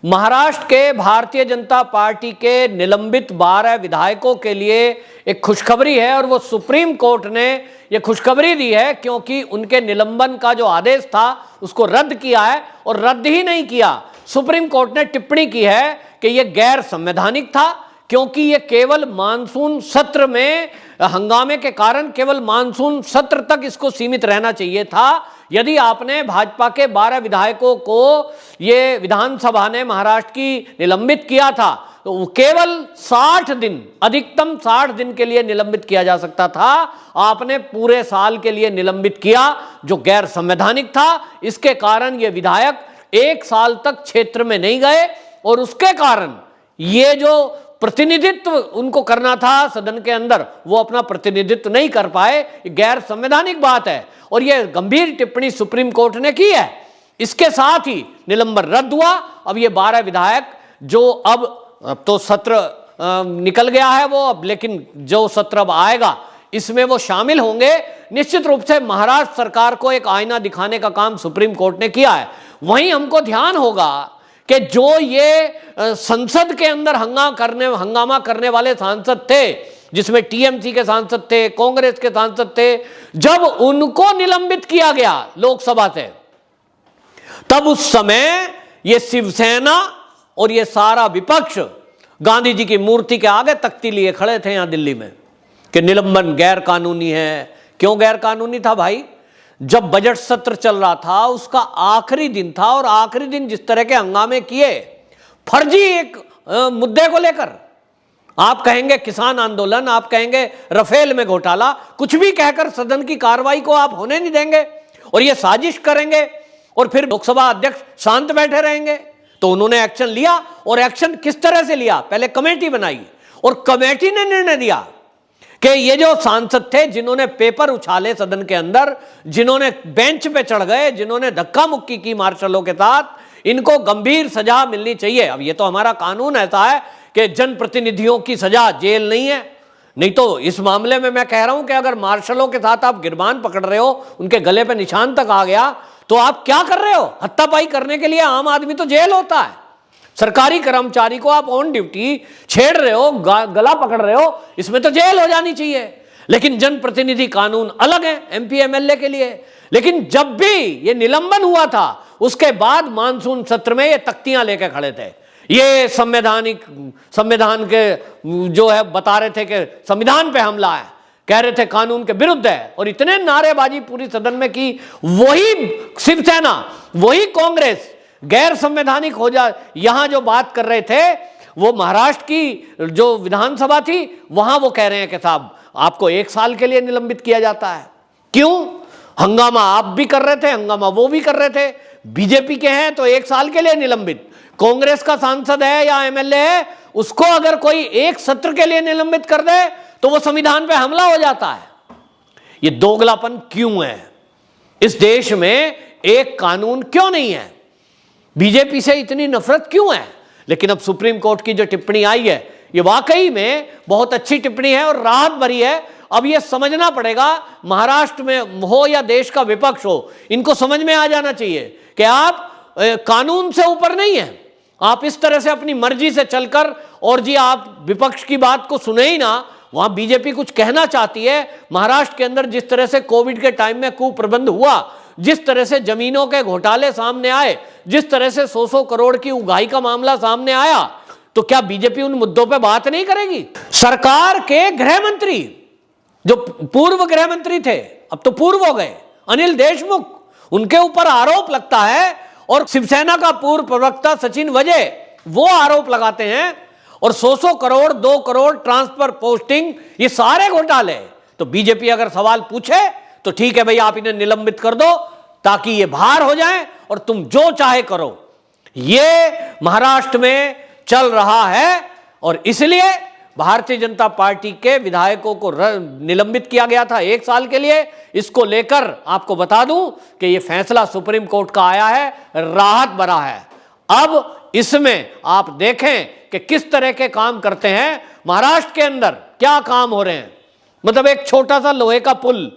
महाराष्ट्र के भारतीय जनता पार्टी के निलंबित 12 विधायकों के लिए एक खुशखबरी है और वो सुप्रीम कोर्ट ने ये खुशखबरी दी है क्योंकि उनके निलंबन का जो आदेश था उसको रद्द किया है। और रद्द ही नहीं किया, सुप्रीम कोर्ट ने टिप्पणी की है कि ये गैर संवैधानिक था क्योंकि ये केवल मानसून सत्र में हंगामे के कारण केवल मानसून सत्र तक इसको सीमित रहना चाहिए था। यदि आपने भाजपा के 12 विधायकों को ये विधानसभा ने महाराष्ट्र की निलंबित किया था तो केवल 60 दिन, अधिकतम 60 दिन के लिए निलंबित किया जा सकता था। आपने पूरे साल के लिए निलंबित किया जो गैर संवैधानिक था। इसके कारण ये विधायक 1 साल तक क्षेत्र में नहीं गए और उसके कारण ये जो प्रतिनिधित्व उनको करना था सदन के अंदर वो अपना प्रतिनिधित्व नहीं कर पाए। गैर संवैधानिक बात है और ये गंभीर टिप्पणी सुप्रीम कोर्ट ने की है। इसके साथ ही निलंबन रद्द हुआ। अब ये 12 विधायक जो अब तो सत्र निकल गया है वो अब, लेकिन जो सत्र अब आएगा इसमें वो शामिल होंगे। निश्चित रूप से महाराष्ट्र सरकार को एक आईना दिखाने का काम सुप्रीम कोर्ट ने किया है। वहीं हमको ध्यान होगा कि जो ये संसद के अंदर हंगामा करने वाले सांसद थे, जिसमें टीएमसी के सांसद थे, कांग्रेस के सांसद थे, जब उनको निलंबित किया गया लोकसभा से, तब उस समय ये शिवसेना और ये सारा विपक्ष गांधी जी की मूर्ति के आगे तख्ती लिए खड़े थे यहां दिल्ली में कि निलंबन गैर कानूनी है। क्यों गैर कानूनी था भाई? जब बजट सत्र चल रहा था उसका आखिरी दिन था और आखिरी दिन जिस तरह के हंगामे किए फर्जी एक मुद्दे को लेकर, आप कहेंगे किसान आंदोलन, आप कहेंगे रफेल में घोटाला, कुछ भी कहकर सदन की कार्रवाई को आप होने नहीं देंगे और ये साजिश करेंगे और फिर लोकसभा अध्यक्ष शांत बैठे रहेंगे। तो उन्होंने एक्शन लिया और एक्शन किस तरह से लिया? पहले कमेटी बनाई और कमेटी ने निर्णय दिया कि ये जो सांसद थे जिन्होंने पेपर उछाले सदन के अंदर, जिन्होंने बेंच पे चढ़ गए, जिन्होंने धक्का मुक्की की मार्शलों के साथ, इनको गंभीर सजा मिलनी चाहिए। अब ये तो हमारा कानून ऐसा है कि जनप्रतिनिधियों की सजा जेल नहीं है। नहीं तो इस मामले में मैं कह रहा हूं कि अगर मार्शलों के साथ आप गिरबान पकड़ रहे हो, उनके गले पे निशान तक आ गया, तो आप क्या कर रहे हो? हत्तापाई करने के लिए आम आदमी तो जेल होता है। सरकारी कर्मचारी को आप ऑन ड्यूटी छेड़ रहे हो, गला पकड़ रहे हो, इसमें तो जेल हो जानी चाहिए। लेकिन जनप्रतिनिधि कानून अलग है एमपी एमएलए के लिए। लेकिन जब भी ये निलंबन हुआ था उसके बाद मानसून सत्र में ये तख्तियां लेके खड़े थे। ये संविधान के जो है बता रहे थे कि संविधान पे हमला है, कह रहे थे कानून के विरुद्ध है और इतने नारेबाजी पूरी सदन में की। वही शिवसेना, वही कांग्रेस गैर संवैधानिक हो जा यहां जो बात कर रहे थे, वो महाराष्ट्र की जो विधानसभा थी वहां वो कह रहे हैं कि साहब आपको 1 साल के लिए निलंबित किया जाता है। क्यों? हंगामा आप भी कर रहे थे, हंगामा वो भी कर रहे थे। बीजेपी के हैं तो 1 साल के लिए निलंबित, कांग्रेस का सांसद है या एमएलए है उसको अगर कोई 1 सत्र के लिए निलंबित कर दे तो वो संविधान पे हमला हो जाता है। ये दोगलापन क्यों है? इस देश में एक कानून क्यों नहीं है? बीजेपी से इतनी नफरत क्यों है? लेकिन अब सुप्रीम कोर्ट की जो टिप्पणी आई है ये वाकई में बहुत अच्छी टिप्पणी है और राहत भरी है। अब ये समझना पड़ेगा, महाराष्ट्र में हो या देश का विपक्ष हो, इनको समझ में आ जाना चाहिए कि आप कानून से ऊपर नहीं है। आप इस तरह से अपनी मर्जी से चलकर और जी आप विपक्ष की बात को सुने ही ना। वहां बीजेपी कुछ कहना चाहती है। महाराष्ट्र के अंदर जिस तरह से कोविड के टाइम में कुप्रबंध हुआ, जिस तरह से जमीनों के घोटाले सामने आए, जिस तरह से 100 करोड़ की उगाही का मामला सामने आया, तो क्या बीजेपी उन मुद्दों पे बात नहीं करेगी? सरकार के गृह मंत्री, जो पूर्व गृह मंत्री थे अब तो पूर्व हो गए, अनिल देशमुख, उनके ऊपर आरोप लगता है और शिवसेना का पूर्व प्रवक्ता सचिन वजय वो आरोप लगाते हैं और 100 करोड़ 2 करोड़ ट्रांसफर पोस्टिंग, ये सारे घोटाले। तो बीजेपी अगर सवाल पूछे तो ठीक है भाई, आप इन्हें निलंबित कर दो ताकि ये बाहर हो जाएं और तुम जो चाहे करो। ये महाराष्ट्र में चल रहा है और इसलिए भारतीय जनता पार्टी के विधायकों को निलंबित किया गया था 1 साल के लिए। इसको लेकर आपको बता दूं कि ये फैसला सुप्रीम कोर्ट का आया है, राहत भरा है। अब इसमें आप देखें कि किस तरह के काम करते हैं महाराष्ट्र के अंदर, क्या काम हो रहे हैं। मतलब एक छोटा सा लोहे का पुल,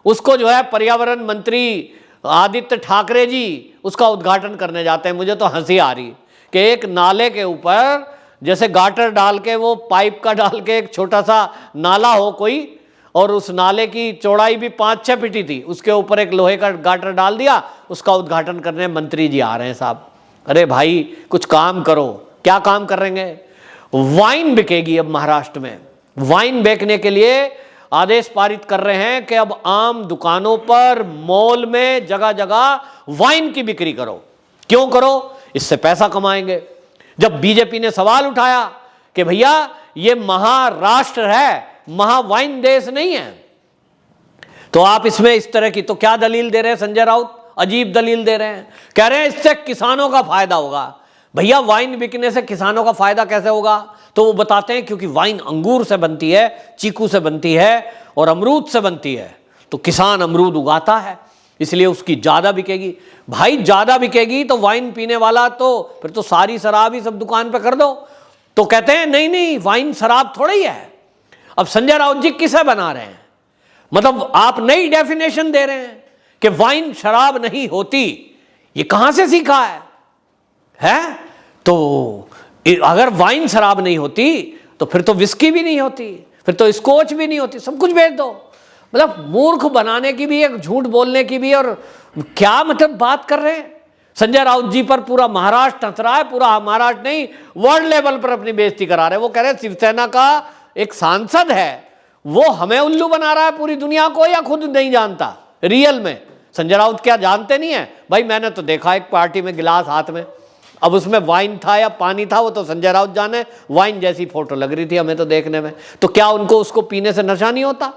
उसको जो है पर्यावरण मंत्री आदित्य ठाकरे जी उसका उद्घाटन करने जाते हैं। मुझे तो हंसी आ रही कि एक नाले के ऊपर जैसे गाटर डाल के, वो पाइप का डाल के एक छोटा सा नाला हो कोई, और उस नाले की चौड़ाई भी 5-6 फीट थी, उसके ऊपर एक लोहे का गाटर डाल दिया, उसका उद्घाटन करने मंत्री जी आ रहे हैं साहब। अरे भाई कुछ काम करो। क्या काम करेंगे? वाइन बिकेगी अब महाराष्ट्र में। वाइन बेचने के लिए आदेश पारित कर रहे हैं कि अब आम दुकानों पर, मॉल में, जगह जगह वाइन की बिक्री करो। क्यों करो? इससे पैसा कमाएंगे। जब बीजेपी ने सवाल उठाया कि भैया ये महाराष्ट्र है, महावाइन देश नहीं है, तो आप इसमें इस तरह की, तो क्या दलील दे रहे हैं संजय राउत? अजीब दलील दे रहे हैं। कह रहे हैं इससे किसानों का फायदा होगा। भैया वाइन बिकने से किसानों का फायदा कैसे होगा? तो वो बताते हैं क्योंकि वाइन अंगूर से बनती है, चीकू से बनती है और अमरूद से बनती है, तो किसान अमरूद उगाता है, इसलिए उसकी ज्यादा बिकेगी। भाई ज्यादा बिकेगी तो वाइन पीने वाला, तो फिर तो सारी शराब ही सब दुकान पे कर दो। तो कहते हैं नहीं नहीं, वाइन शराब थोड़ा ही है। अब संजय राउत जी किसे बना रहे हैं? मतलब आप नई डेफिनेशन दे रहे हैं कि वाइन शराब नहीं होती। ये कहां से सीखा है? तो अगर वाइन शराब नहीं होती तो फिर तो विस्की भी नहीं होती, फिर तो स्कॉच भी नहीं होती, सब कुछ बेच दो। मतलब मूर्ख बनाने की भी, एक झूठ बोलने की भी, और क्या मतलब बात कर रहे हैं। संजय राउत जी पर पूरा महाराष्ट्र हंस रहा है, पूरा महाराष्ट्र नहीं वर्ल्ड लेवल पर अपनी बेइज्जती करा रहे हैं। वो कह रहे हैं शिवसेना का एक सांसद है, वो हमें उल्लू बना रहा है पूरी दुनिया को, या खुद नहीं जानता रियल में? संजय राउत क्या जानते नहीं है? भाई मैंने तो देखा एक पार्टी में गिलास हाथ में, अब उसमें वाइन था या पानी था वो तो संजय राउत जाने, वाइन जैसी फोटो लग रही थी हमें तो देखने में। तो क्या उनको उसको पीने से नशा नहीं होता?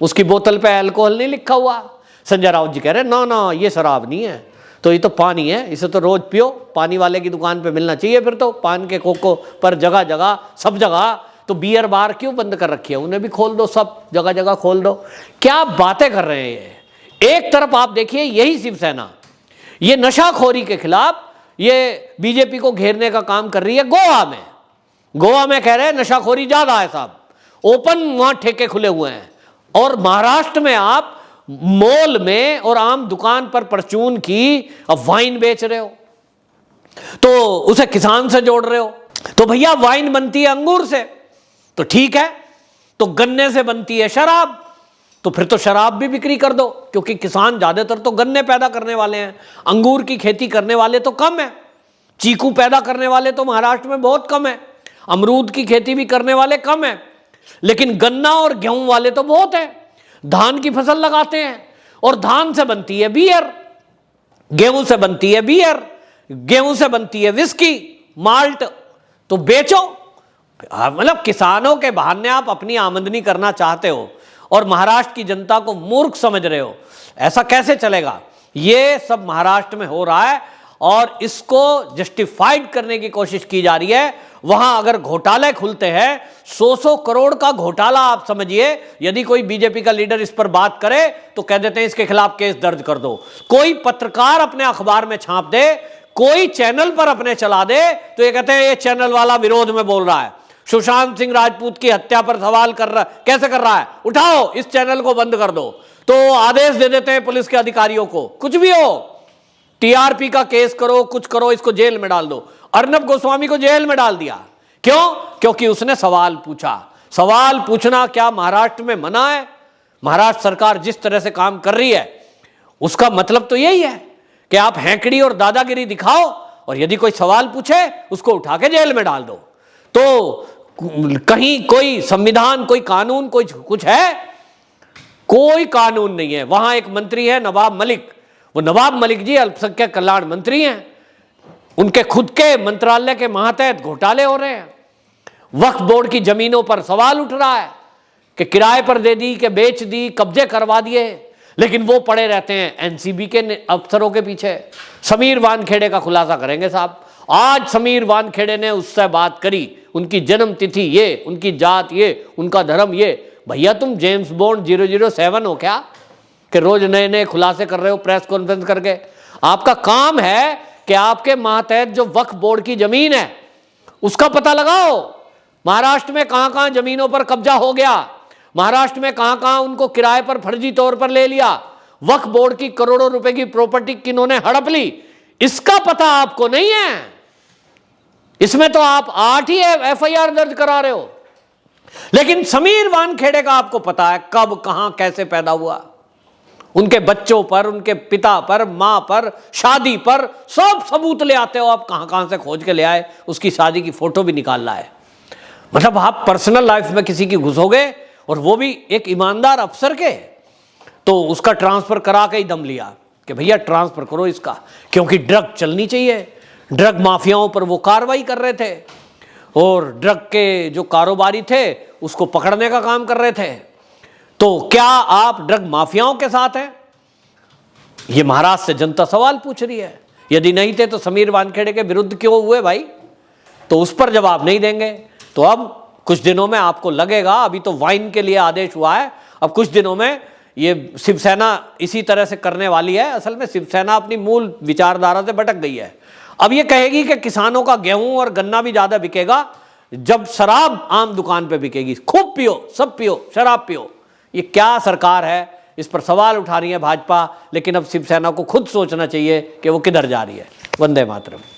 उसकी बोतल पे अल्कोहल नहीं लिखा हुआ? संजय राउत जी कह रहे ना ना ये शराब नहीं है, तो ये तो पानी है, इसे तो रोज पियो, पानी वाले की दुकान पे मिलना चाहिए। फिर तो पान के कोको पर जगह जगह, सब जगह। तो बियर बार क्यों बंद कर रखी है? उन्हें भी खोल दो, सब जगह जगह खोल दो। क्या बातें कर रहे हैं ये। एक तरफ आप देखिए यही शिवसेना ये नशाखोरी के खिलाफ ये बीजेपी को घेरने का काम कर रही है। गोवा में कह रहे हैं नशाखोरी ज्यादा है साहब, ओपन वहां ठेके खुले हुए हैं। और महाराष्ट्र में आप मॉल में और आम दुकान पर परचून की अब वाइन बेच रहे हो, तो उसे किसान से जोड़ रहे हो। तो भैया वाइन बनती है अंगूर से, तो ठीक है। तो गन्ने से बनती है शराब, तो फिर तो शराब भी बिक्री कर दो, क्योंकि किसान ज्यादातर तो गन्ने पैदा करने वाले हैं, अंगूर की खेती करने वाले तो कम है, चीकू पैदा करने वाले तो महाराष्ट्र में बहुत कम है, अमरूद की खेती भी करने वाले कम है, लेकिन गन्ना और गेहूं वाले तो बहुत है। धान की फसल लगाते हैं और धान से बनती है बियर, गेहूं से बनती है बियर, गेहूं से बनती है विस्की, माल्ट। तो बेचो। मतलब किसानों के बहाने आप अपनी आमदनी करना चाहते हो और महाराष्ट्र की जनता को मूर्ख समझ रहे हो, ऐसा कैसे चलेगा? ये सब महाराष्ट्र में हो रहा है और इसको जस्टिफाइड करने की कोशिश की जा रही है। वहां अगर घोटाले खुलते हैं, 100 करोड़ का घोटाला, आप समझिए, यदि कोई बीजेपी का लीडर इस पर बात करे तो कह देते हैं इसके खिलाफ केस दर्ज कर दो। कोई पत्रकार अपने अखबार में छाप दे, कोई चैनल पर अपने चला दे, तो ये कहते हैं ये चैनल वाला विरोध में बोल रहा है, सुशांत सिंह राजपूत की हत्या पर सवाल कर रहा, कैसे कर रहा है, उठाओ इस चैनल को बंद कर दो। तो आदेश दे देते हैं पुलिस के अधिकारियों को, कुछ भी हो, टीआरपी का केस करो, कुछ करो, इसको जेल में डाल दो। अर्नब गोस्वामी को जेल में डाल दिया, क्यों? क्योंकि उसने सवाल पूछा। सवाल पूछना क्या महाराष्ट्र में मना है? महाराष्ट्र सरकार जिस तरह से काम कर रही है उसका मतलब तो यही है कि आप हैंकड़ी और दादागिरी दिखाओ और यदि कोई सवाल पूछे उसको उठा के जेल में डाल दो। तो कहीं कोई संविधान, कोई कानून, कोई कुछ है? कोई कानून नहीं है। वहां एक मंत्री है नवाब मलिक, वो नवाब मलिक जी अल्पसंख्यक कल्याण मंत्री हैं, उनके खुद के मंत्रालय के मातहत घोटाले हो रहे हैं। वक्फ बोर्ड की जमीनों पर सवाल उठ रहा है कि किराए पर दे दी, कि बेच दी, कब्जे करवा दिए, लेकिन वो पड़े रहते हैं एनसीबी के अफसरों के पीछे। समीर वानखेड़े का खुलासा करेंगे साहब। आज समीर वानखेड़े ने उससे बात करी, उनकी जन्म तिथि ये, उनकी जात ये, उनका धर्म ये। भैया तुम जेम्स बॉन्ड 007 हो क्या कि रोज नए नए खुलासे कर रहे हो प्रेस कॉन्फ्रेंस करके? आपका काम है कि आपके मातहत जो वक्फ बोर्ड की जमीन है उसका पता लगाओ। महाराष्ट्र में कहां कहां जमीनों पर कब्जा हो गया, महाराष्ट्र में कहां कहां उनको किराए पर फर्जी तौर पर ले लिया, वक्फ बोर्ड की करोड़ों रुपए की प्रॉपर्टी किन्होंने हड़प ली, इसका पता आपको नहीं है। इसमें तो आप 8 ही FIR दर्ज करा रहे हो। लेकिन समीर वानखेड़े का आपको पता है कब, कहां, कैसे पैदा हुआ, उनके बच्चों पर, उनके पिता पर, मां पर, शादी पर सब सबूत ले आते हो आप। कहां कहां से खोज के ले आए, उसकी शादी की फोटो भी निकाल लाए। मतलब आप पर्सनल लाइफ में किसी की घुसोगे, और वो भी एक ईमानदार अफसर के, तो उसका ट्रांसफर करा के ही दम लिया कि भैया ट्रांसफर करो इसका, क्योंकि ड्रग चलनी चाहिए। ड्रग माफियाओं पर वो कार्रवाई कर रहे थे, और ड्रग के जो कारोबारी थे उसको पकड़ने का काम कर रहे थे। तो क्या आप ड्रग माफियाओं के साथ हैं? ये महाराष्ट्र से जनता सवाल पूछ रही है। यदि नहीं थे तो समीर वानखेड़े के विरुद्ध क्यों हुए भाई? तो उस पर जवाब नहीं देंगे। तो अब कुछ दिनों में आपको लगेगा, अभी तो वाइन के लिए आदेश हुआ है, अब कुछ दिनों में ये शिवसेना इसी तरह से करने वाली है। असल में शिवसेना अपनी मूल विचारधारा से भटक गई है। अब ये कहेगी कि किसानों का गेहूं और गन्ना भी ज्यादा बिकेगा जब शराब आम दुकान पे बिकेगी। खूब पियो, सब पियो, शराब पियो। ये क्या सरकार है? इस पर सवाल उठा रही है भाजपा। लेकिन अब शिवसेना को खुद सोचना चाहिए कि वो किधर जा रही है। वंदे मातरम।